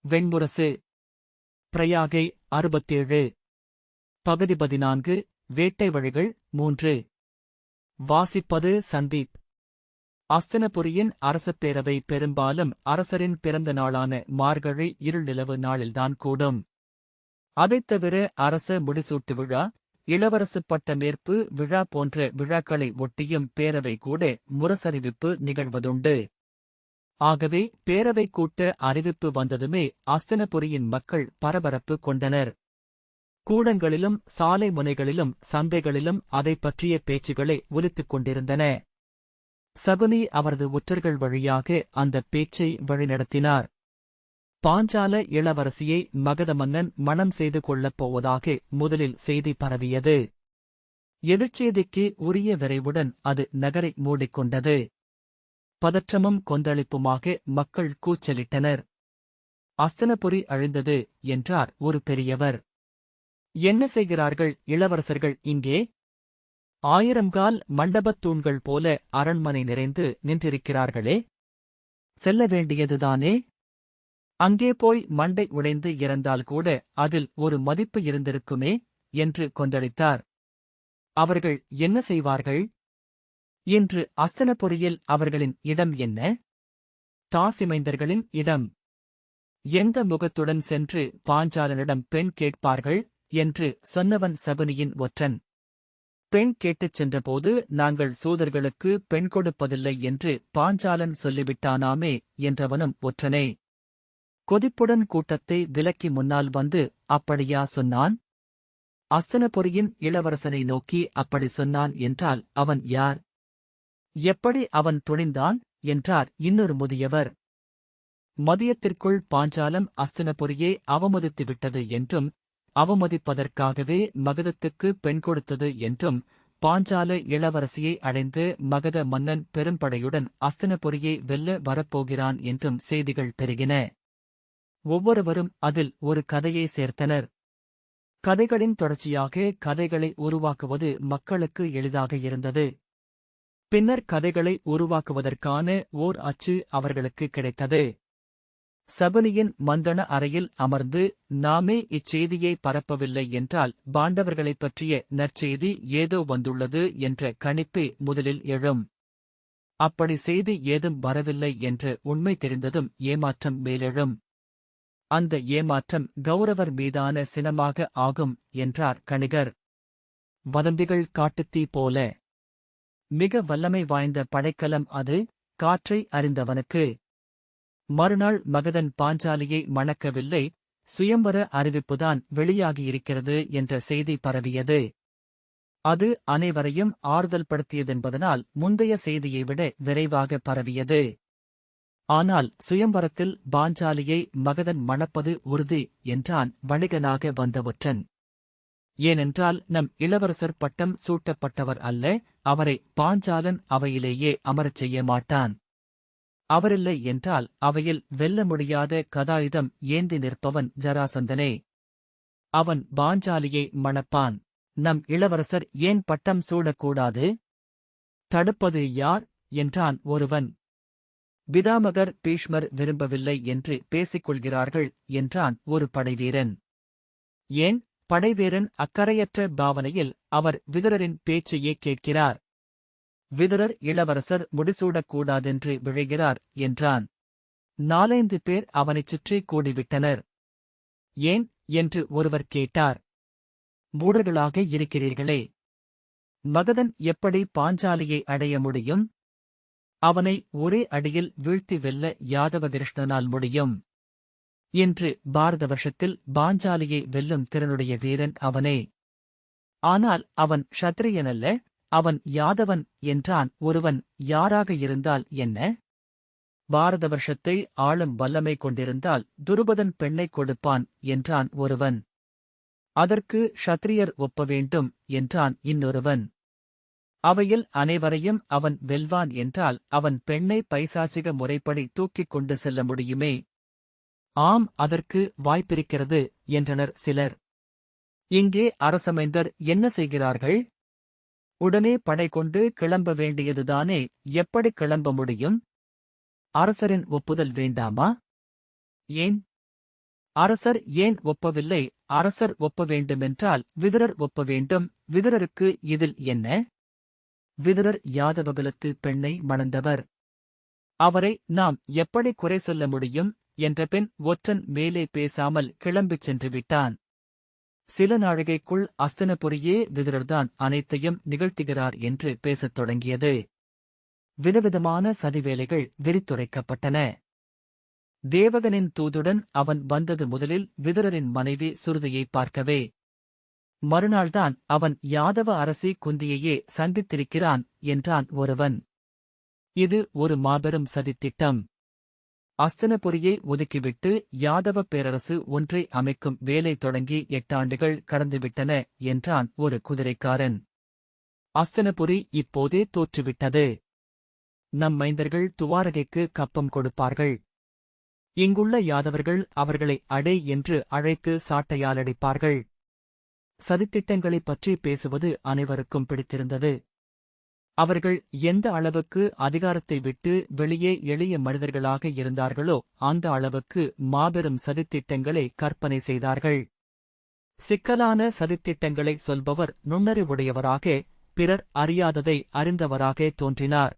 வெண்முரசு. பிரயாகை 67. பகுதி 14. வேட்டை வழிகள் 3. வாசிப்பது சந்தீப். அஸ்தினபுரியின் அரசப்பேரவை பெரும்பாலும் அரசரின் பிறந்த நாளான மார்கழி இருள்நிலவு நாளில்தான் கூடும். அதைத் தவிர அரச முடிசூட்டு விழா, இளவரசு பட்டமேற்பு விழா போன்ற விழாக்களை ஒட்டியும் பேரவை கூட முரசறிவிப்பு நிகழ்வதுண்டு. ஆகவே பேரவை கூட்ட அறிவிப்பு வந்ததுமே அஸ்தினபுரியின் மக்கள் பரபரப்பு கொண்டனர். கூடங்களிலும் சாலை முனைகளிலும் சந்தைகளிலும் அதைப் பற்றிய பேச்சுகளே ஒலித்துக் கொண்டிருந்தன. சகுனி அவரது ஒற்றர்கள் வழியாக அந்தப் பேச்சை வழிநடத்தினார். பாஞ்சால இளவரசியை மகத மன்னன் மணம் செய்து கொள்ளப் போவதாக முதலில் செய்தி பரவியது. எதிர்ச்செய்திக்கு உரிய விரைவுடன் அது நகரை மூடிக்கொண்டது. பதற்றமும் கொந்தளிப்புமாக மக்கள் கூச்சலிட்டனர். அஸ்தினபுரி அழிந்தது என்றார் ஒரு பெரியவர். என்ன செய்கிறார்கள் இளவரசர்கள் இங்கே? 1000 கால் மண்டபத் தூண்கள் போல அரண்மனை நிறைந்து நின்றிருக்கிறார்களே, செல்ல வேண்டியதுதானே? அங்கே போய் மண்டை உடைந்து இறந்தால் கூட அதில் ஒரு மதிப்பு இருந்திருக்குமே என்று கொந்தளித்தார். அவர்கள் என்ன செய்வார்கள்? இன்று அஸ்தினபுரியில் அவர்களின் இடம் என்ன? தாசிமைந்தர்களின் இடம். எந்த முகத்துடன் சென்று பாஞ்சாலனிடம் பெண் கேட்பார்கள் என்று சொன்னவன் சகுனியின் ஒற்றன். பெண் கேட்டுச் சென்றபோது நாங்கள் சூதர்களுக்கு பெண் கொடுப்பதில்லை என்று பாஞ்சாலன் சொல்லிவிட்டானாமே என்றவனும் ஒற்றனே. கொதிப்புடன் கூட்டத்தை விலக்கி முன்னால் வந்து அப்படியா சொன்னான்? அஸ்தினபுரியின் இளவரசனை நோக்கி அப்படி சொன்னான் என்றால் அவன் யார்? எப்படி அவன் துணிந்தான் என்றார் இன்னொரு முதியவர். மதியத்திற்குள் பாஞ்சாலம் அஸ்தினபுரியை அவமதித்துவிட்டது என்றும், அவமதிப்பதற்காகவே மகதத்துக்கு பெண் கொடுத்தது என்றும், பாஞ்சால இளவரசியை அடைந்து மகத மன்னன் பெரும்படையுடன் அஸ்தினபுரியை வெல்ல வரப்போகிறான் என்றும் செய்திகள் பெருகின. ஒவ்வொருவரும் அதில் ஒரு கதையை சேர்த்தனர். கதைகளின் தொடர்ச்சியாக கதைகளை உருவாக்குவது மக்களுக்கு எளிதாக இருந்தது. பின்னர் கதைகளை உருவாக்குவதற்கான ஓர் அச்சு அவர்களுக்கு கிடைத்தது. சகுனியின் மந்தன அறையில் அமர்ந்து நாமே இச்செய்தியை பரப்பவில்லை என்றால் பாண்டவர்களைப் பற்றிய நற்செய்தி ஏதோ வந்துள்ளது என்ற கணிப்பே முதலில் எழும். அப்படி செய்தி ஏதும் வரவில்லை என்ற உண்மை தெரிந்ததும் ஏமாற்றம் மேலெழும். அந்த ஏமாற்றம் கௌரவர் மீதான சினமாக ஆகும் என்றார் கணிகர். வதந்திகள் காட்டுத்தீ போல. மிக வல்லமை வாய்ந்த படைக்கலம் அது, காற்றை அறிந்தவனுக்கு. மறுநாள் மகதன் பாஞ்சாலியை மணக்கவில்லை, சுயம்வர அறிவிப்புதான் வெளியாகியிருக்கிறது என்ற செய்தி பரவியது. அது அனைவரையும் ஆறுதல் படுத்தியதென்பதனால் முந்தைய செய்தியை விட விரைவாக பரவியது. ஆனால் சுயம்வரத்தில் பாஞ்சாலியை மகதன் மணப்பது உறுதி என்றான் வணிகனாக வந்த ஒற்றன். ஏனென்றால் நம் இளவரசர் பட்டம் சூட்டப்பட்டவர் அல்ல, அவரை பாஞ்சாலன் அவையிலேயே அமரச் செய்ய மாட்டான். அவரில்லை என்றால் அவையில் வெல்ல முடியாத கதாயுதம் ஏந்தி நிற்பவன் ஜராசந்தனே. அவன் பாஞ்சாலியை மணப்பான். நம் இளவரசர் ஏன் பட்டம் சூடக்கூடாது? தடுப்பது யார் என்றான் ஒருவன். பிதாமகர் பீஷ்மர் விரும்பவில்லை என்று பேசிக்கொள்கிறார்கள் என்றான் ஒரு படைவீரன். ஏன்? படைவீரன் அக்கறையற்ற பாவனையில் அவர் விதுரரின் பேச்சையே கேட்கிறார். விதுரர் இளவரசர் முடிசூடக்கூடாதென்று விழைகிறார் என்றான். 4-5 பேர் அவனைச் சுற்றி கூடிவிட்டனர். ஏன் என்று ஒருவர் கேட்டார். மூடர்களாக இருக்கிறீர்களே. மகதன் எப்படி பாஞ்சாலியை அடைய முடியும்? அவனை ஒரே அடியில் வீழ்த்தி வெல்ல யாதவகிருஷ்ணனால் முடியும். இன்று பாரத வருஷத்தில் பாஞ்சாலியை வெல்லும் திறனுடைய வீரன் அவனே. ஆனால் அவன் க்ஷத்திரியனல்ல, அவன் யாதவன் என்றான் ஒருவன். யாராக இருந்தால் என்ன? பாரத வருஷத்தை ஆளும் வல்லமை கொண்டிருந்தால் துருபதன் பெண்ணைக் கொடுப்பான் என்றான் ஒருவன். அதற்கு க்ஷத்திரியர் ஒப்ப வேண்டும் என்றான் இன்னொருவன். அவையில் அனைவரையும் அவன் வெல்வான் என்றால் அவன் பெண்ணை பைசாசிக முறைப்படி தூக்கிக் கொண்டு செல்ல முடியுமே. ஆம், அதற்கு வாய்ப்பிருக்கிறது என்றனர் சிலர். இங்கே அரசமைந்தர் என்ன செய்கிறார்கள்? உடனே படை கொண்டு கிளம்ப வேண்டியதுதானே. எப்படி கிளம்ப முடியும்? அரசரின் ஒப்புதல் வேண்டாமா? ஏன்? அரசர் ஏன் ஒப்பவில்லை? அரசர் ஒப்ப வேண்டுமென்றால் விதுரர் ஒப்ப வேண்டும். விதுரருக்கு இதில் என்ன? விதுரர் யாதவகுலத்து பெண்ணை மணந்தவர். அவரை நாம் எப்படி குறை சொல்ல முடியும்? என்ற பின் ஒற்றன் மேலே பேசாமல் கிளம்பிச் சென்று விட்டான். சில நாழிகைக்குள் அஸ்தினபுரியே விதுரர்தான் அனைத்தையும் நிகழ்த்துகிறார் என்று பேசத் தொடங்கியது. விதவிதமான சதிவேலைகள் விரித்துரைக்கப்பட்டன. தேவகனின் தூதுடன் அவன் வந்தது முதலில் விதுரரின் மனைவி சுருதியை பார்க்கவே. மறுநாள்தான் அவன் யாதவ அரசி குந்தியையே சந்தித்திருக்கிறான் என்றான் ஒருவன். இது ஒரு மாபெரும் சதித்திட்டம். அஸ்தினபுரியை ஒதுக்கிவிட்டு யாதவ பேரரசு ஒன்றை அமைக்கும் வேலை தொடங்கி 8 ஆண்டுகள் கடந்துவிட்டன என்றான் ஒரு குதிரைக்காரன். அஸ்தினபுரி இப்போதே தோற்றுவிட்டது. நம் மைந்தர்கள் துவாரகைக்கு கப்பம் கொடுப்பார்கள். இங்குள்ள யாதவர்கள் அவர்களை அடே என்று அழைத்து சாட்டையாலடிப்பார்கள். சதித்திட்டங்களைப் பற்றி பேசுவது அனைவருக்கும் பிடித்திருந்தது. அவர்கள் எந்த அளவுக்கு அதிகாரத்தை விட்டு வெளியே எளிய மனிதர்களாக இருந்தார்களோ அந்த அளவுக்கு மாபெரும் சதித்திட்டங்களை கற்பனை செய்தார்கள். சிக்கலான சதித்திட்டங்களை சொல்பவர் நுண்ணறிவுடையவராக, பிறர் அறியாததை அறிந்தவராக தோன்றினார்.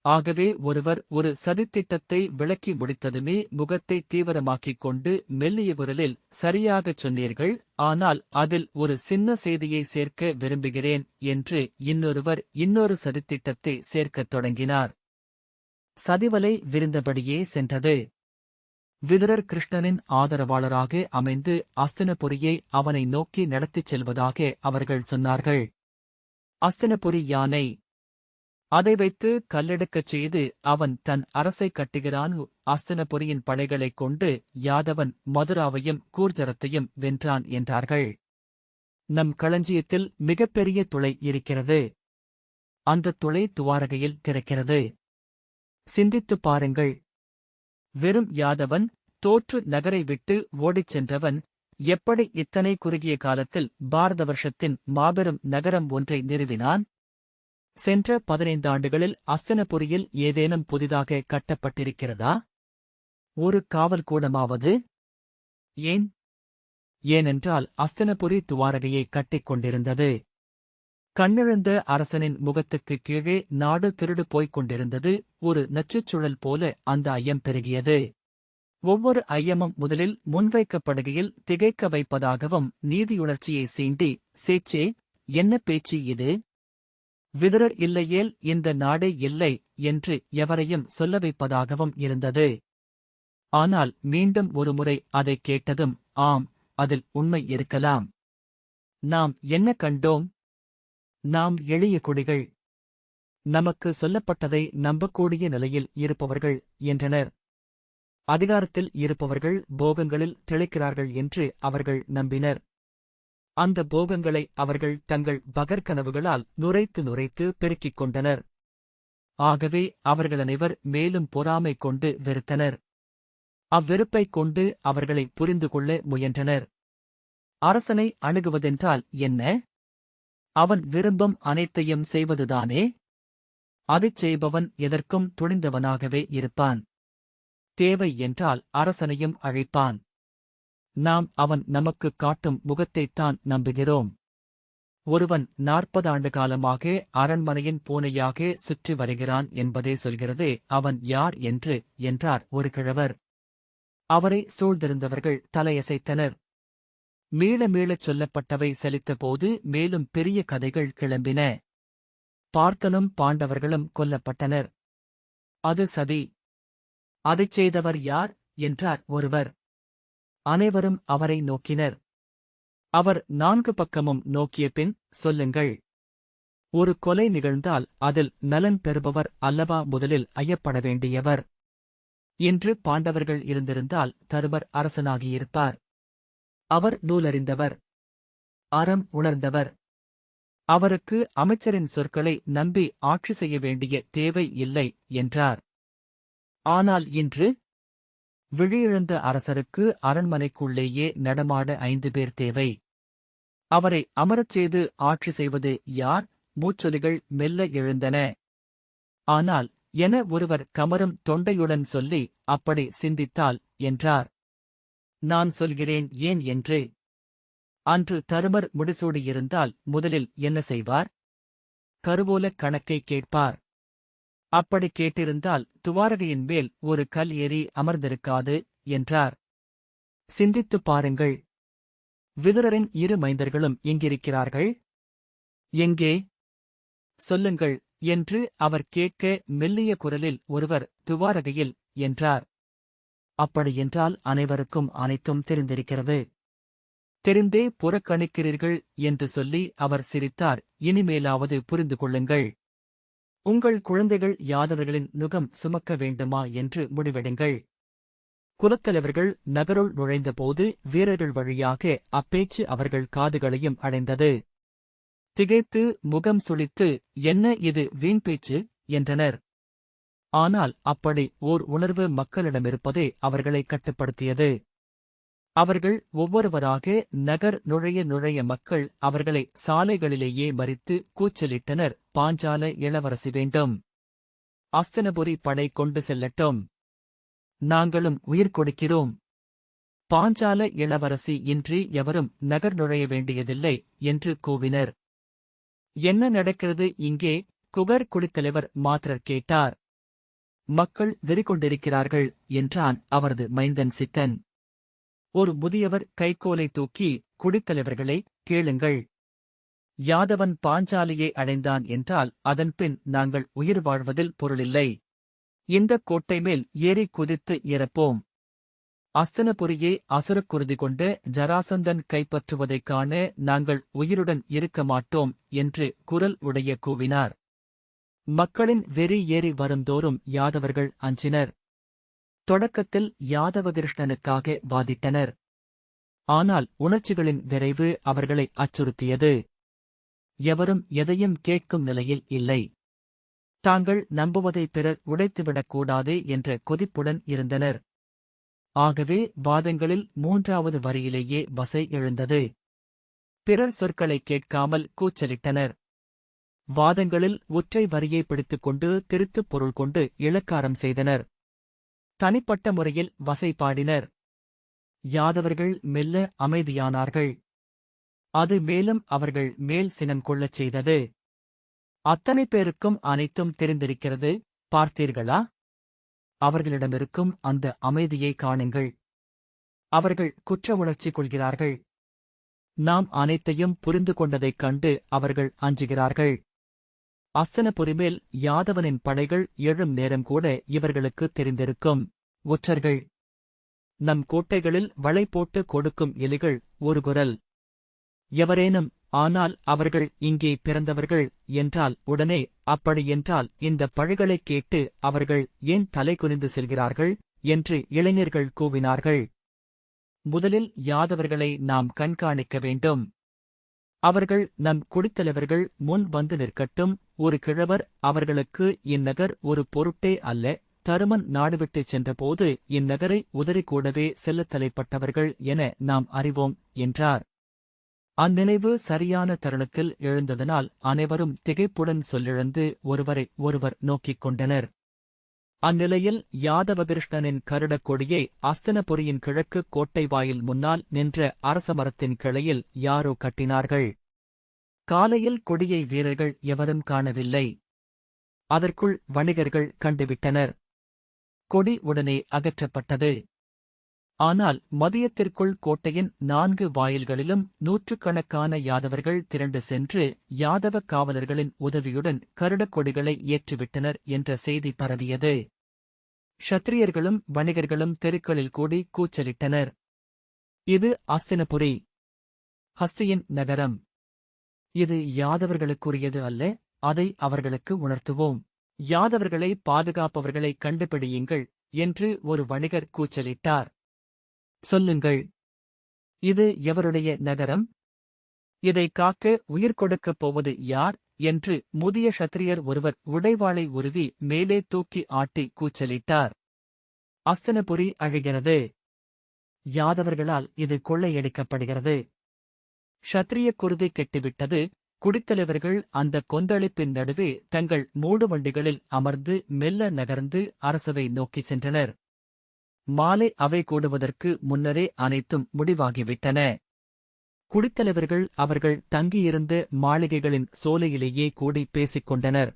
ஆகவே ஒருவர் ஒரு சதித்திட்டத்தை விளக்கி முடித்ததுமே முகத்தை தீவிரமாக்கிக் கொண்டு மெல்லிய குரலில், சரியாகச் சொன்னீர்கள், ஆனால் அதில் ஒரு சின்ன செய்தியை சேர்க்க விரும்புகிறேன் என்று இன்னொருவர் இன்னொரு சதித்திட்டத்தை சேர்க்கத் தொடங்கினார். சதிவலை விரிந்தபடியே சென்றது. விதுரர் கிருஷ்ணனின் ஆதரவாளராக அமைந்து அஸ்தினபுரியை அவனை நோக்கி நடத்திச் செல்வதாக அவர்கள் சொன்னார்கள். அஸ்தினபுரி யானை. அதை வைத்து கல்லெடுக்கச் செய்து அவன் தன் அரசை கட்டுகிறான். அஸ்தினபுரியின் படைகளைக் கொண்டு யாதவன் மதுராவையும் கூர்ஜரத்தையும் வென்றான் என்றார்கள். நம் களஞ்சியத்தில் மிகப்பெரிய துளை இருக்கிறது. அந்தத் துளை துவாரகையில் திறக்கிறது. சிந்தித்துப் பாருங்கள். வெறும் யாதவன், தோற்று நகரை விட்டு ஓடிச் சென்றவன், எப்படி இத்தனை குறுகிய காலத்தில் பாரத வருஷத்தின் மாபெரும் நகரம் ஒன்றை நிறுவினான்? சென்ற 15 ஆண்டுகளில் அஸ்தினபுரியில் ஏதேனும் புதிதாக கட்டப்பட்டிருக்கிறதா? ஒரு காவல் கூடமாவது? ஏன்? ஏனென்றால் அஸ்தினபுரி துவாரகையை கட்டிக் கொண்டிருந்தது. கண்ணிழந்த அரசனின் முகத்துக்குக் கீழே நாடு திருடு போய்க் கொண்டிருந்தது. ஒரு நச்சுச்சுழல் போல அந்த ஐயம் பெருகியது. ஒவ்வொரு ஐயமும் முதலில் முன்வைக்கப்படுகையில் திகைக்க வைப்பதாகவும் நீதியுணர்ச்சியை சீண்டி, சேச்சே, என்ன பேச்சு இது? விதுரர் இல்லையேல் இந்த நாடே இல்லை என்று எவரையும் சொல்ல வைப்பதாகவும் இருந்தது. ஆனால் மீண்டும் ஒருமுறை அதைக் கேட்டதும், ஆம், அதில் உண்மை இருக்கலாம். நாம் என்ன கண்டோம்? நாம் எளிய குடிகள். நமக்கு சொல்லப்பட்டதை நம்பக்கூடிய நிலையில் இருப்பவர்கள் என்றனர். அதிகாரத்தில் இருப்பவர்கள் போகங்களில் திளைக்கிறார்கள் என்று அவர்கள் நம்பினர். அந்த போகங்களை அவர்கள் தங்கள் பகற்கனவுகளால் நுரைத்து நுரைத்து பெருக்கிக் கொண்டனர். ஆகவே அவர்களனைவர் மேலும் பொறாமை கொண்டு வெறுத்தனர். அவ்வெறுப்பைக் கொண்டு அவர்களை புரிந்து கொள்ள முயன்றனர். அரசனை அணுகுவதென்றால் என்ன? அவன் விரும்பும் அனைத்தையும் செய்வதுதானே? அதைச் செய்பவன் எதற்கும் துணிந்தவனாகவே இருப்பான். தேவை என்றால் அரசனையும் அழைப்பான். நாம் அவன் நமக்குக் காட்டும் முகத்தைத்தான் நம்புகிறோம். ஒருவன் 40 ஆண்டு காலமாக அரண்மனையின் பூனையாக சுற்றி வருகிறான் என்பதே சொல்கிறதே அவன் யார் என்று என்றார் ஒரு கிழவர். அவரை சூழ்ந்திருந்தவர்கள் தலையசைத்தனர். மீள மீளச் சொல்லப்பட்டவை சலித்தபோது மேலும் பெரிய கதைகள் கிளம்பின. பார்த்தனும் பாண்டவர்களும் கொல்லப்பட்டனர். அது சதி. அதைச் செய்தவர் யார் என்றார் ஒருவர். அனைவரும் அவரை நோக்கினர். அவர் 4 பக்கமும் நோக்கிய பின், சொல்லுங்கள். ஒரு கொலை நிகழ்ந்தால் அதில் நலன் பெறுபவர் அல்லவா முதலில் ஐயப்பட வேண்டியவர்? இன்று பாண்டவர்கள் இருந்திருந்தால் தருமர் அரசனாகியிருப்பார். அவர் நூலறிந்தவர், அறம் உணர்ந்தவர். அவருக்கு அமைச்சரின் சொற்களை நம்பி ஆட்சி செய்ய வேண்டிய தேவை இல்லை என்றார். ஆனால் இன்று விழியிழந்த அரசருக்கு அரண்மனைக்குள்ளேயே நடமாட 5 பேர் தேவை. அவரை அமரச் செய்து ஆட்சி செய்வது யார்? மூச்சொலிகள் மெல்ல எழுந்தன. ஆனால் என ஒருவர் கமரும் தொண்டையுடன் சொல்லி, அப்படி சிந்தித்தால் என்றார். நான் சொல்கிறேன் ஏன் என்று. அன்று தருமர் முடிசூடியிருந்தால் முதலில் என்ன செய்வார்? கருவூலக் கணக்கை கேட்பார். அப்படி கேட்டிருந்தால் துவாரகையின் மேல் ஒரு கல் ஏறி அமர்ந்திருக்காது என்றார். சிந்தித்துப் பாருங்கள். விதுரரின் இரு மைந்தர்களும் எங்கிருக்கிறார்கள்? எங்கே? சொல்லுங்கள் என்று அவர் கேட்க மெல்லிய குரலில் ஒருவர் துவாரகையில் என்றார். அப்படியென்றால் அனைவருக்கும் அனைத்தும் தெரிந்திருக்கிறது. தெரிந்தே புறக்கணிக்கிறீர்கள் என்று சொல்லி அவர் சிரித்தார். இனிமேலாவது புரிந்து கொள்ளுங்கள். உங்கள் குழந்தைகள் யாதவர்களின் நுகம் சுமக்க வேண்டுமா என்று முடிவெடுங்கள். குலத்தலைவர்கள் நகருள் நுழைந்தபோது வீரர்கள் வழியாக அப்பேச்சு அவர்கள் காதுகளையும் அடைந்தது. திகைத்து முகம் சுளித்து, என்ன இது வீண் பேச்சு என்றனர். ஆனால் அப்படி ஓர் உணர்வு மக்களிடமிருப்பதே அவர்களை கட்டுப்படுத்தியது. அவர்கள் ஒவ்வொருவராக நகர் நுழைய மக்கள் அவர்களை சாலைகளிலேயே மறித்து கூச்சலிட்டனர். பாஞ்சால இளவரசி வேண்டும். அஸ்தினபுரி படை கொண்டு செல்லட்டும். நாங்களும் உயிர் கொடுக்கிறோம். பாஞ்சால இளவரசி இன்றி எவரும் நகர் நுழைய வேண்டியதில்லை என்று கூவினர். என்ன நடக்கிறது இங்கே? குகர் குடித்தலைவர் மாத்திரர் கேட்டார். மக்கள் வெறிகொண்டிருக்கிறார்கள் என்றான் அவரது மைந்தன் சித்தன். ஒரு முதியவர் கைக்கோலை தூக்கி, குடித்தலைவர்களே, கேளுங்கள். யாதவன் பாஞ்சாலியை அடைந்தான் என்றால் அதன்பின் நாங்கள் உயிர் வாழ்வதில் பொருளில்லை. இந்தக் கோட்டை மேல் ஏறி குதித்து இறப்போம். அஸ்தனபுரியை அசுரக்குருதி கொண்ட ஜராசந்தன் கைப்பற்றுவதைக் காண நாங்கள் உயிருடன் இருக்க மாட்டோம் என்று குரல் உடைய கூவினார். மக்களின் வெறி ஏறி வருந்தோறும் யாதவர்கள் அஞ்சினர். தொடக்கத்தில் யாதவகிருஷ்ணனுக்காக வாதிட்டனர். ஆனால் உணர்ச்சிகளின் விரைவு அவர்களை அச்சுறுத்தியது. எவரும் எதையும் கேட்கும் நிலையில் இல்லை. தாங்கள் நம்புவதை பிறர் உடைத்துவிடக்கூடாது என்ற கொதிப்புடன் இருந்தனர். ஆகவே வாதங்களில் மூன்றாவது வரியிலேயே வசை எழுந்தது. பிறர் சொற்களை கேட்காமல் கூச்சலிட்டனர். வாதங்களில் ஒற்றை வரியை பிடித்துக்கொண்டு திருத்துப் பொருள் கொண்டு இளக்காரம் செய்தனர். தனிப்பட்ட முறையில் வசை பாடினர். யாதவர்கள் மெல்ல அமைதியானார்கள். அது மேலும் அவர்கள் மேல் சினம் கொள்ளச் செய்தது. அத்தனை பேருக்கும் அனைத்தும் தெரிந்திருக்கிறது, பார்த்தீர்களா? அவர்களிடமிருக்கும் அந்த அமைதியை காணுங்கள். அவர்கள் குற்ற உணர்ச்சி கொள்கிறார்கள். நாம் அனைத்தையும் புரிந்து கொண்டதைக் கண்டு அவர்கள் அஞ்சுகிறார்கள். அஸ்தனபுரி மேல் யாதவனின் படைகள் எழும் நேரம் கூட இவர்களுக்கு தெரிந்திருக்கும். ஒற்றர்கள் நம் கோட்டைகளில் வளை போட்டு கொடுக்கும் எலிகள் ஒரு குரல். எவரேனும் ஆனால் அவர்கள் இங்கே பிறந்தவர்கள் என்றால் உடனே அப்படியென்றால் இந்த பழிகளைக் கேட்டு அவர்கள் ஏன் தலை குனிந்து செல்கிறார்கள் என்று இளைஞர்கள் கூவினார்கள். முதலில் யாதவர்களை நாம் கண்காணிக்க வேண்டும். அவர்கள் நம் குடித்தலைவர்கள் முன் வந்து நிற்கட்டும். ஒரு கிழவர் அவர்களுக்கு இந்நகர் ஒரு பொருட்டே அல்ல, தருமன் நாடுவிட்டுச் சென்றபோது இந்நகரை உதறிக்கூடவே செல்லத் தலைப்பட்டவர்கள் என நாம் அறிவோம் என்றார். அந்நினைவு சரியான தருணத்தில் எழுந்ததனால் அனைவரும் திகைப்புடன் சொல்லிழந்து ஒருவரை ஒருவர் நோக்கிக் கொண்டனர். அந்நிலையில் யாதவகிருஷ்ணனின் கருடக் கொடியை அஸ்தனபுரியின் கிழக்கு கோட்டை வாயில் முன்னால் நின்ற அரசமரத்தின் கிளையில் யாரோ கட்டினார்கள். காலையில் கொடியை வீரர்கள் எவரும் காணவில்லை. அதற்குள் வணிகர்கள் கண்டுவிட்டனர். கொடி உடனே அகற்றப்பட்டது. ஆனால் மதியத்திற்குள் கோட்டையின் 4 வாயில்களிலும் நூற்றுக்கணக்கான யாதவர்கள் திரண்டு சென்று யாதவ காவலர்களின் உதவியுடன் கருடக் கொடிகளை ஏற்றிவிட்டனர் என்ற செய்தி பரவியது. க்ஷத்திரியர்களும் வணிகர்களும் தெருக்களில் கூடி கூச்சலிட்டனர். இது அஸ்தினபுரி, ஹஸ்தியின் நகரம். இது யாதவர்களுக்குரியது அல்ல, அதை அவர்களுக்கு உணர்த்துவோம். யாதவர்களை பாதுகாப்பவர்களை கண்டுபிடியுங்கள் என்று ஒரு வணிகர் கூச்சலிட்டார். சொல்லுங்கள், இது எவருடைய நகரம்? இதை காக்க உயிர் கொடுக்கப் போவது யார் என்று முதிய க்ஷத்திரியர் ஒருவர் உடைவாளை உருவி மேலே தூக்கி ஆட்டி கூச்சலிட்டார். அஸ்தனபுரி அழிகிறது. யாதவர்களால் இது கொள்ளையடிக்கப்படுகிறது. க்ஷத்திரிய குருதி கெட்டுவிட்டது. குடித்தலைவர்கள் அந்த கொந்தளிப்பின் நடுவே தங்கள் மூடு வண்டிகளில் அமர்ந்து மெல்ல நகர்ந்து அரசவை நோக்கிச் சென்றனர். மாலை அவை கூடுவதற்கு முன்னரே அனைத்தும் முடிவாகிவிட்டன. குடித்தலைவர்கள் அவர்கள் தங்கியிருந்த மாளிகைகளின் சோலையிலேயே கூடி பேசிக் கொண்டனர்.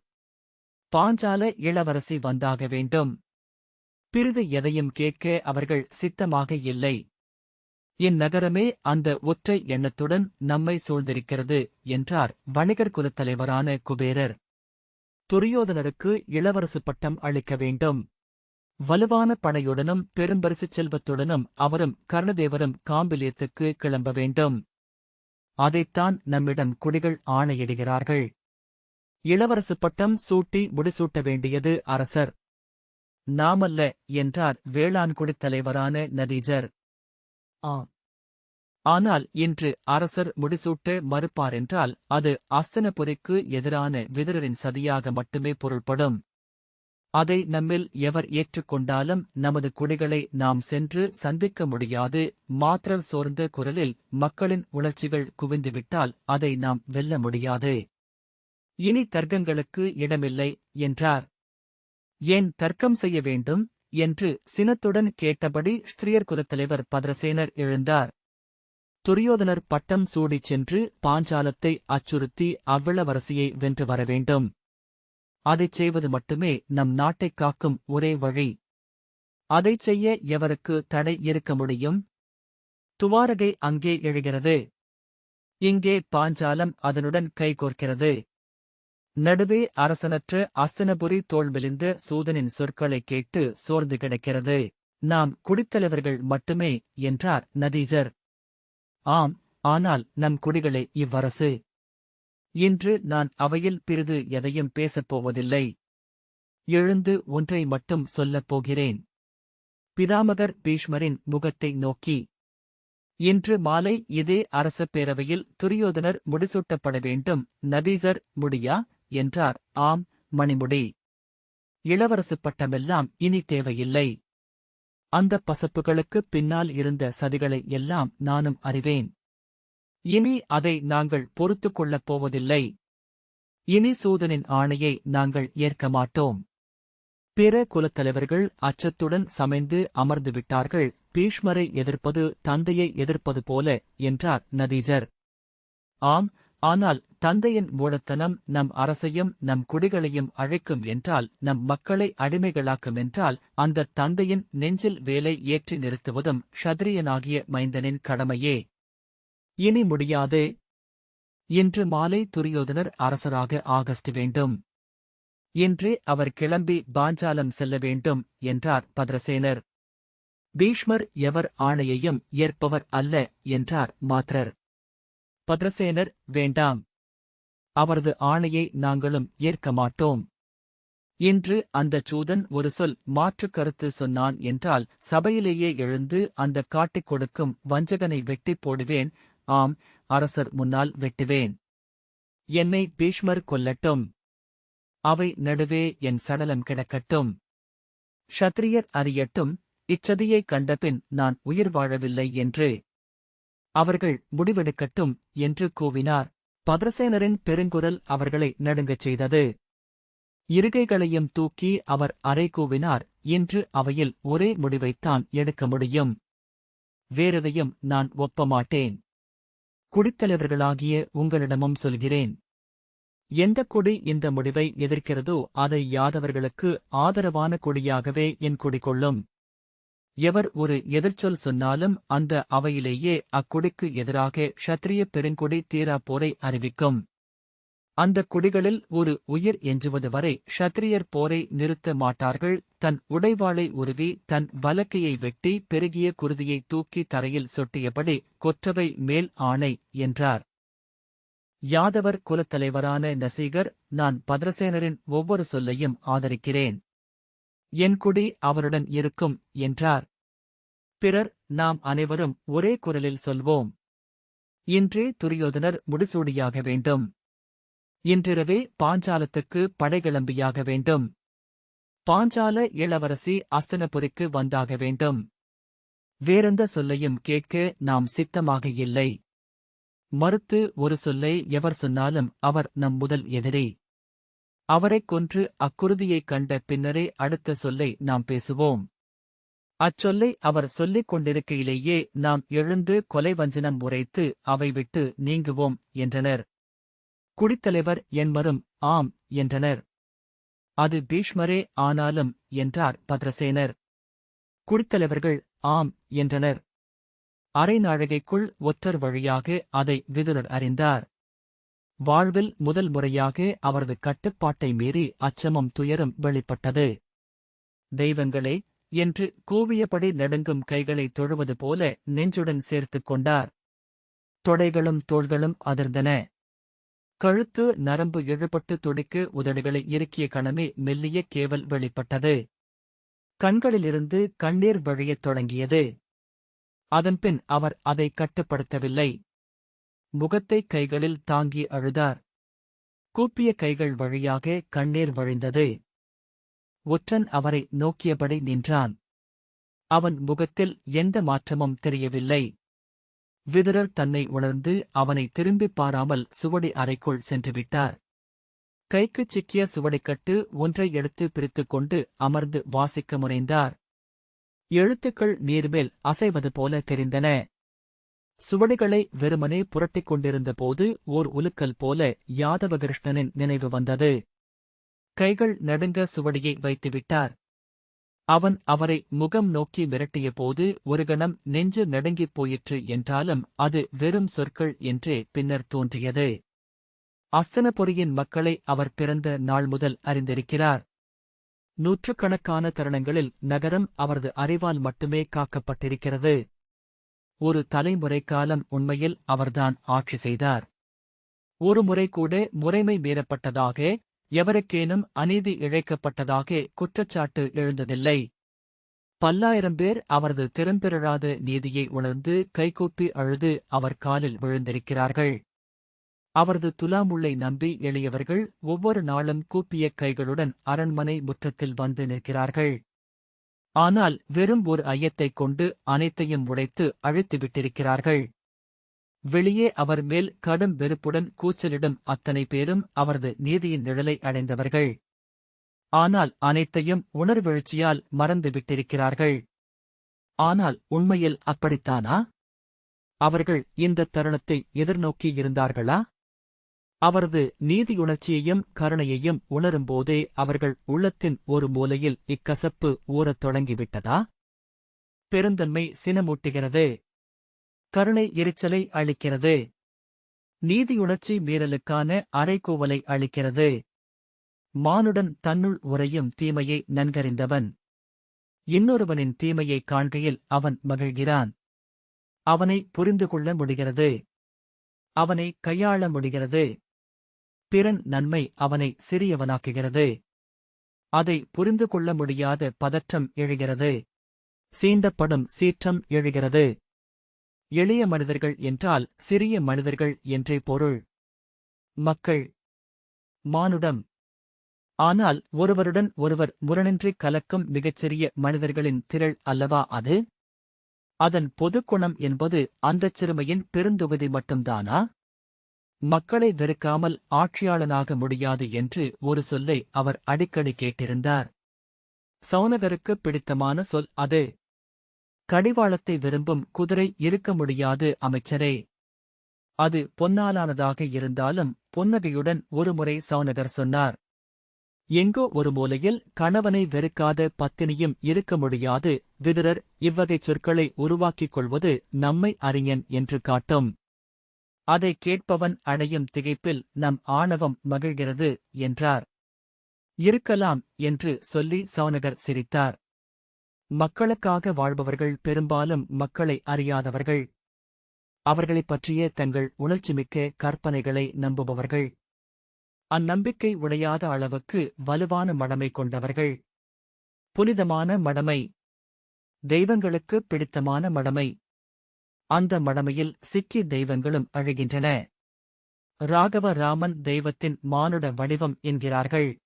பாஞ்சால இளவரசி வந்தாக வேண்டும். பிறிது எதையும் கேட்க அவர்கள் சித்தமாக இல்லை. இந்நகரமே அந்த ஒற்றை எண்ணத்துடன் நம்மை சூழ்ந்திருக்கிறது என்றார் வணிகர் குலத்தலைவரான குபேரர். துரியோதனருக்கு இளவரசு பட்டம் அளிக்க வேண்டும். வலுவான படையுடனும் பெரும்பரிசுச் செல்வத்துடனும் அவரும் கர்ணதேவரும் காம்பிலியத்துக்கு கிளம்ப வேண்டும். அதைத்தான் நம்மிடம் குடிகள் ஆணையிடுகிறார்கள். இளவரசு பட்டம் சூட்டி முடிசூட்ட வேண்டியது அரசர், நாமல்ல என்றார் வேளாண்குடித் தலைவரான நதீஜர். ஆனால் இன்று அரசர் முடிசூட்ட மறுப்பாரென்றால் அது அஸ்தனபுரிக்கு எதிரான விதுரரின் சதியாக மட்டுமே பொருள்படும். அதை நம்மில் எவர் ஏற்றுக்கொண்டாலும் நமது குடிகளை நாம் சென்று சந்திக்க முடியாது. மாத்திரல் சோர்ந்த குரலில் மக்களின் உணர்ச்சிகள் குவிந்துவிட்டால் அதை நாம் வெல்ல முடியாது. இனி தர்க்கங்களுக்கு இடமில்லை என்றார். ஏன் தர்க்கம் செய்ய வேண்டும் என்று சினத்துடன் கேட்டபடி ஸ்திரியர் குலத்தலைவர் பத்ரசேனர் எழுந்தார். துரியோதனர் பட்டம் சூடிச் சென்று பாஞ்சாலத்தை அச்சுறுத்தி அவ்விளவரசியை வென்று வர வேண்டும். அதைச் செய்வது மட்டுமே நம் நாட்டைக் காக்கும் ஒரே வழி. அதைச் செய்ய எவருக்கு தடை இருக்க முடியும்? துவாரகை அங்கே எழுகிறது. இங்கே பாஞ்சாலம் அதனுடன் கைகோர்க்கிறது. நடுவே அரசனற்ற அஸ்தனபுரி தோள் மெலிந்த சூதனின் சொற்களைக் கேட்டு சோர்ந்து கிடக்கிறது. நாம் குடித்தலைவர்கள் மட்டுமே என்றார் நதீஜர். ஆம், ஆனால் நம் குடிகளே இவ்வரசு. இன்று நான் அவையில் பிறிது எதையும் பேசப்போவதில்லை. எழுந்து ஒன்றை மட்டும் சொல்லப் போகிறேன். பிதாமகர் பீஷ்மரின் முகத்தை நோக்கி, இன்று மாலை இதே அரச பேரவையில் துரியோதனர் முடிசூட்டப்பட வேண்டும். நதீஜர், முடியா என்றார். ஆம், மணிமுடி. இளவரசு பட்டமெல்லாம் இனி தேவையில்லை. அந்த பசப்புகளுக்குப் பின்னால் இருந்த சதிகளை எல்லாம் நானும் அறிவேன். இனி அதை நாங்கள் பொறுத்துக் கொள்ளப் போவதில்லை. இனி சூதனின் ஆணையை நாங்கள் ஏற்க மாட்டோம். பிற குலத்தலைவர்கள் அச்சத்துடன் சமைந்து அமர்ந்து விட்டார்கள். பீஷ்மரை எதிர்ப்பது தந்தையை எதிர்ப்பது போல என்றார் நதீஜர். ஆம், ஆனால் தந்தையின் மூடத்தனம் நம் அரசையும் நம் குடிகளையும் அழைக்கும் என்றால், நம் மக்களை அடிமைகளாக்கும் என்றால், அந்த தந்தையின் நெஞ்சில் வேலை ஏற்றி நிறுத்துவதும் க்ஷத்ரியனாகிய மைந்தனின் கடமையே. இனி முடியாதே. இன்று மாலை துரியோதனர் அரசராக ஆகஸ்ட் வேண்டும். இன்றே அவர் கிளம்பி பாஞ்சாலம் செல்ல வேண்டும் என்றார் பத்ரசேனர். பீஷ்மர் எவர் ஆணையையும் ஏற்பவர் அல்ல என்றார் மாத்ரர். பத்ரசேனர், வேண்டாம். அவரது ஆணையை நாங்களும் ஏற்க மாட்டோம். இன்று அந்தச் சூதன் ஒரு சொல் மாற்றுக் கருத்து சொன்னான் என்றால் சபையிலேயே எழுந்து அந்த காட்டிக் கொடுக்கும் வஞ்சகனை வெட்டிப் போடுவேன். ஆம், அரசர் முன்னால் வெட்டுவேன். என்னை பீஷ்மர் கொல்லட்டும். அவை நடுவே என் சடலம் கிடக்கட்டும். க்ஷத்ரியர் அறியட்டும், இச்சதியைக் கண்டபின் நான் உயிர் வாழவில்லை என்று. அவர்கள் முடிவெடுக்கட்டும் என்று கூவினார். பத்ரசேனரின் பெருங்குரல் அவர்களை நடுங்கச் செய்தது. இருகைகளையும் தூக்கி அவர் அறை கூவினார். இன்று அவையில் ஒரே முடிவைத்தான் எடுக்க முடியும். வேறெதையும் நான் ஒப்பமாட்டேன். குடித்தலைவர்களாகிய உங்களிடமும் சொல்கிறேன். எந்தக் குடி இந்த முடிவை எதிர்க்கிறதோ அதை யாதவர்களுக்கு ஆதரவான குடியாகவே என் குடி கொள்ளும். எவர் ஒரு எதிர்ச்சொல் சொன்னாலும் அந்த அவையிலேயே அக்குடிக்கு எதிராக க்ஷத்ரிய பெருங்குடி தீரா போரை அறிவிக்கும். அந்தக் குடிகளில் ஒரு உயிர் எஞ்சுவது வரை க்ஷத்ரியர் போரை நிறுத்த மாட்டார்கள். தன் உடைவாளை உருவி தன் வலக்கையை வெட்டி பெருகிய குருதியை தூக்கி தரையில் சொட்டியபடி கொற்றவை மேல் ஆணை என்றார். யாதவர் குலத்தலைவரான நசீகர், நான் பத்ரசேனரின் ஒவ்வொரு சொல்லையும் ஆதரிக்கிறேன். என் குடி அவருடன் இருக்கும் என்றார். பிறர், நாம் அனைவரும் ஒரே குரலில் சொல்வோம். இன்றே துரியோதனர் முடிசூடியாக வேண்டும். இன்றிரவே பாஞ்சாலத்துக்கு படைகிளம்பியாக வேண்டும். பாஞ்சால இளவரசி அஸ்தனபுரிக்கு வந்தாக வேண்டும். வேறெந்த சொல்லையும் கேட்க நாம் சித்தமாக இல்லை. மறுத்து ஒரு சொல்லை எவர் சொன்னாலும் அவர் நம் முதல் எதிரி. அவரைக் கொன்று அக்குருதியைக் கண்ட பின்னரே அடுத்த சொல்லை நாம் பேசுவோம். அச்சொல்லை அவர் சொல்லிக் கொண்டிருக்கையிலேயே நாம் எழுந்து கொலை வஞ்சனம் உரைத்து அவை விட்டு நீங்குவோம் என்றனர். குடித்தலைவர் எண்மரும் ஆம் என்றனர். அது பீஷ்மரே ஆனாலும் என்றார் பத்ரசேனர். குடித்தலைவர்கள் ஆம் என்றனர். அரை நாழிகைக்குள் ஒற்றர் வழியாக அதை விதுரர் அறிந்தார். வாழ்வில் முதல் முறையாக அவரது கட்டுப்பாட்டை மீறி அச்சமும் துயரும் வெளிப்பட்டது. தெய்வங்களே என்று கூவியபடி நடுங்கும் கைகளை தொழுவது போல நெஞ்சுடன் சேர்த்துக் கொண்டார். தொடைகளும் தோள்களும் அதிர்ந்தன. கழுத்து நரம்பு இழுபட்டு துடிக்கு உதடுகளை இறுக்கிய கணமே மெல்லிய கேவல் வெளிப்பட்டது. கண்களிலிருந்து கண்ணீர் வழியத் தொடங்கியது. அதன்பின் அவர் அதை கட்டுப்படுத்தவில்லை. முகத்தை கைகளில் தாங்கி அழுதார். கூப்பிய கைகள் வழியாக கண்ணீர் வழிந்தது. ஒற்றன் அவரை நோக்கியபடி நின்றான். அவன் முகத்தில் எந்த மாற்றமும் தெரியவில்லை. விதுரர் தன்னை உணர்ந்து அவனை திரும்பிப் பாராமல் சுவடி அறைக்குள் சென்றுவிட்டார். கைக்குச் சிக்கிய சுவடிக்கட்டு ஒன்றை எடுத்து பிரித்துக் கொண்டு அமர்ந்து வாசிக்க முனைந்தார். எழுத்துக்கள் நீர்மேல் அசைவது போல தெரிந்தன. சுவடிகளை வெறுமனே புரட்டிக் கொண்டிருந்தபோது ஓர் உலுக்கல் போல யாதவகிருஷ்ணனின் நினைவு வந்தது. கைகள் நடுங்க சுவடியை வைத்துவிட்டார். அவன் அவரை முகம் நோக்கி மிரட்டியபோது ஒரு கணம் நெஞ்சு நடுங்கிப் போயிற்று. என்றாலும் அது வெறும் சொற்கள் என்றே பின்னர் தோன்றியது. அஸ்தனபுரியின் மக்களை அவர் பிறந்த நாள் முதல் அறிந்திருக்கிறார். நூற்றுக்கணக்கான தருணங்களில் நகரம் அவரது அறிவால் மட்டுமே காக்கப்பட்டிருக்கிறது. ஒரு தலைமுறை காலம் உண்மையில் அவர்தான் ஆட்சி செய்தார். ஒரு முறை கூட முறைமை மீறப்பட்டதாக, எவருக்கேனும் அநீதி இழைக்கப்பட்டதாக குற்றச்சாட்டு எழுந்ததில்லை. பல்லாயிரம் பேர் அவரது திறம்பெறாத நீதியை உணர்ந்து கைகூப்பி அழுது அவர் காலில் விழுந்திருக்கிறார்கள். அவரது துலாமுள்ளை நம்பி எளியவர்கள் ஒவ்வொரு நாளும் கூப்பிய கைகளுடன் அரண்மனை முற்றத்தில் வந்து நிற்கிறார்கள். ஆனால் வெறும் ஒரு ஐயத்தைக் கொண்டு அனைத்தையும் உடைத்து அழித்துவிட்டிருக்கிறார்கள். வெளியே அவர் மேல் கடும் வெறுப்புடன் கூச்சலிடும் அத்தனை பேரும் அவரது நீதியின் நிழலை அடைந்தவர்கள். ஆனால் அனைத்தையும் உணர்வெழுச்சியால் மறந்துவிட்டிருக்கிறார்கள். ஆனால் உண்மையில் அப்படித்தானா? அவர்கள் இந்த தருணத்தை எதிர்நோக்கி இருந்தார்களா? அவரது நீதியுணர்ச்சியையும் கருணையையும் உணரும்போதே அவர்கள் உள்ளத்தின் ஒரு மூலையில் இக்கசப்பு ஊறத் தொடங்கிவிட்டதா? பெருந்தன்மை சினமூட்டுகிறது. கருணை எரிச்சலை அளிக்கிறது. நீதியுணர்ச்சி மீறலுக்கான அறைகூவலை அளிக்கிறது. மானுடன் தன்னுள் உறையும் தீமையை நன்கறிந்தவன் இன்னொருவனின் தீமையைக் காண்கையில் அவன் மகிழ்கிறான். அவனை புரிந்து கொள்ள முடிகிறது. அவனை கையாள முடிகிறது. பிறன் நன்மை அவனை சிறியவனாக்குகிறது. அதை புரிந்து கொள்ள முடியாத பதற்றம் எழுகிறது. சீண்டப்படும் சீற்றம் எழுகிறது. எளிய மனிதர்கள் என்றால் சிறிய மனிதர்கள் என்றே பொருள். மக்கள், மானுடம். ஆனால் ஒருவருடன் ஒருவர் முரணின்றி கலக்கும் மிகச்சிறிய மனிதர்களின் திரள் அல்லவா அது? அதன் பொதுக்குணம் என்பது அந்தச் சிறுமையின் பெருந்தொகுதி மட்டும்தானா? மக்களை வெறுக்காமல் ஆட்சியாளனாக முடியாது என்று ஒரு சொல்லை அவர் அடிக்கடி கேட்டிருந்தார். சௌனகருக்குப் பிடித்தமான சொல் அது. கடிவாளத்தை விரும்பும் குதிரை இருக்க முடியாது அமைச்சரே. அது பொன்னாலானதாக இருந்தாலும் புன்னகையுடன் ஒருமுறை சௌனகர் சொன்னார். எங்கோ ஒரு மூலையில் கணவனை வெறுக்காத பத்தினியும் இருக்க முடியாது. விதுரர் இவ்வகைச் சொற்களை உருவாக்கிக் கொள்வது நம்மை அறிஞன் என்று காட்டும். அதைக் கேட்பவன் அடையும் திகைப்பில் நம் ஆணவம் மகிழ்கிறது என்றார். இருக்கலாம் என்று சொல்லி சௌனகர் சிரித்தார். மக்களுக்காக வாழ்பவர்கள் பெரும்பாலும் மக்களை அறியாதவர்கள். அவர்களைப் பற்றிய தங்கள் உணர்ச்சிமிக்க கற்பனைகளை நம்புபவர்கள். அந்நம்பிக்கை உடையாத அளவுக்கு வலுவான மடமை கொண்டவர்கள். புனிதமான மடமை. தெய்வங்களுக்குப் பிடித்தமான மடமை. அந்த மடமையில் சிக்கி தெய்வங்களும் அழுகின்றன. ராகவ ராமன் தெய்வத்தின் மானுட வடிவம் என்கிறார்கள்.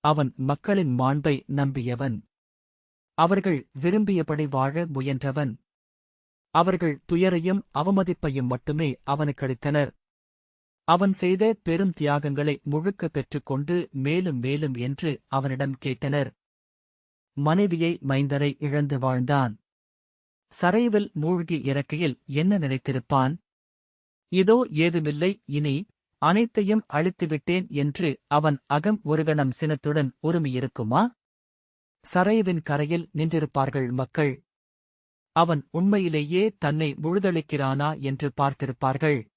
அவன் மக்களின் மாண்பை நம்பியவன். அவர்கள் விரும்பியபடி வாழ முயன்றவன். அவர்கள் துயரையும் அவமதிப்பையும் மட்டுமே அவனுக்களித்தனர். அவன் செய்த பெரும் தியாகங்களை முழுக்க பெற்றுக்கொண்டு மேலும் மேலும் என்று அவனிடம் கேட்டனர். மனைவியை மைந்தரை இழந்து வாழ்ந்தான். சரைவில் மூழ்கி இறக்கையில் என்ன நினைத்திருப்பான்? இதோ ஏதுமில்லை, இனி அனைத்தையும் அழித்துவிட்டேன் என்று அவன் அகம் ஒரு கணம் சினத்துடன் உருமியிருக்குமா? சரைவின் கரையில் நின்றிருப்பார்கள் மக்கள். அவன் உண்மையிலேயே தன்னை முழுதளிக்கிறானா என்று பார்த்திருப்பார்கள்.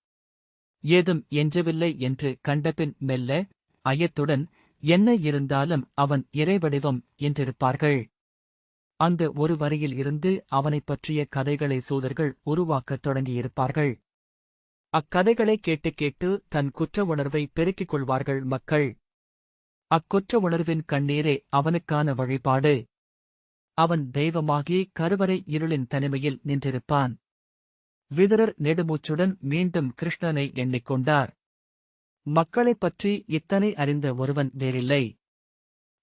ஏதும் எஞ்சவில்லை என்று கண்டபின் மெல்ல, ஐயத்துடன், என்ன இருந்தாலும் அவன் இறைவடிவம் என்றிருப்பார்கள். அந்த ஒரு வரியில் இருந்து அவனைப் பற்றிய கதைகளை சூதர்கள் உருவாக்கத் தொடங்கியிருப்பார்கள். அக்கதைகளை கேட்டு கேட்டு தன் குற்ற உணர்வை பெருக்கிக் கொள்வார்கள் மக்கள். அக்குற்ற உணர்வின் கண்ணீரே அவனுக்கான வழிபாடு. அவன் தெய்வமாகி கருவறை இருளின் தனிமையில் நின்றிருப்பான். விதுரர் நெடுமூச்சுடன் மீண்டும் கிருஷ்ணனை எண்ணிக்கொண்டார். மக்களைப் பற்றி இத்தனை அறிந்த ஒருவன் வேறில்லை.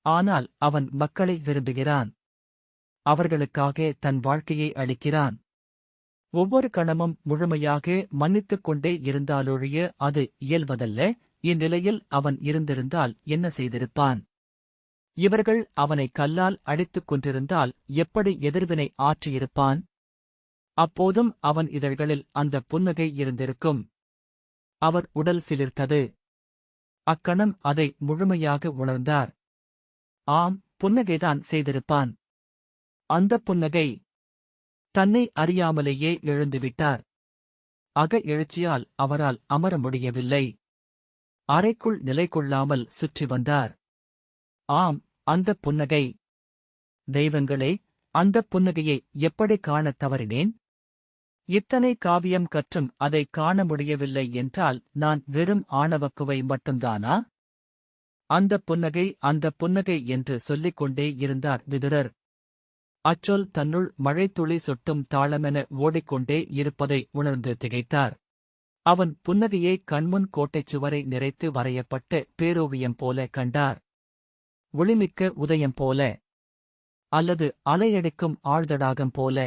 ஆனால் அவன் மக்களை விரும்புகிறான். அவர்களுக்காக தன் வாழ்க்கையை அளிக்கிறான். ஒவ்வொரு கணமும் முழுமையாக மன்னித்துக் கொண்டே இருந்தாலொழிய அது இயல்வதல்ல. இந்நிலையில் அவன் இருந்திருந்தால் என்ன செய்திருப்பான்? இவர்கள் அவனை கல்லால் அடித்துக் கொண்டிருந்தால் எப்படி எதிர்வினை ஆற்றியிருப்பான்? அப்போதும் அவன் இதழ்களில் அந்த புன்னகை இருந்திருக்கும். அவர் உடல் சிலிர்த்தது. அக்கணம் அதை முழுமையாக உணர்ந்தார். ஆம், புன்னகைதான் செய்திருப்பான். அந்தப் புன்னகை. தன்னை அறியாமலேயே எழுந்துவிட்டார். அக எழுச்சியால் அவரால் அமர முடியவில்லை. அறைக்குள் நிலை கொள்ளாமல் சுற்றி வந்தார். ஆம், அந்தப் புன்னகை. தெய்வங்களே, அந்தப் புன்னகையை எப்படி காணத் தவறினேன்? இத்தனை காவியம் கற்றும் அதை காண முடியவில்லை என்றால் நான் வெறும் ஆணவக்குவை மட்டும்தானா? அந்தப் புன்னகை என்று சொல்லிக் கொண்டே இருந்தார் விதுரர். அச்சொல் தன்னுள் மழைத்துளி சொட்டும் தாளமென ஓடிக்கொண்டே இருப்பதை உணர்ந்து திகைத்தார். அவன் புன்னகையை கண்முன் கோட்டைச் சுவரை நிறைத்து வரையப்பட்ட பேரோவியம் போல கண்டார். ஒளிமிக்க உதயம் போல, அல்லது அலையடிக்கும் ஆழ்தடாகம் போல.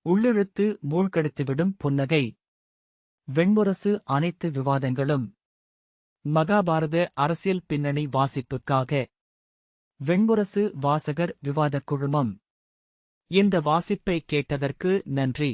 உள்ளிழுத்து மூழ்கடித்துவிடும் புன்னகை. வெண்முரசு அனைத்து விவாதங்களும். மகாபாரத அரசியல் பின்னணி வாசிப்புக்காக வெண்முரசு வாசகர் விவாதக் குழுமம். இந்த வாசிப்பை கேட்டதற்கு நன்றி.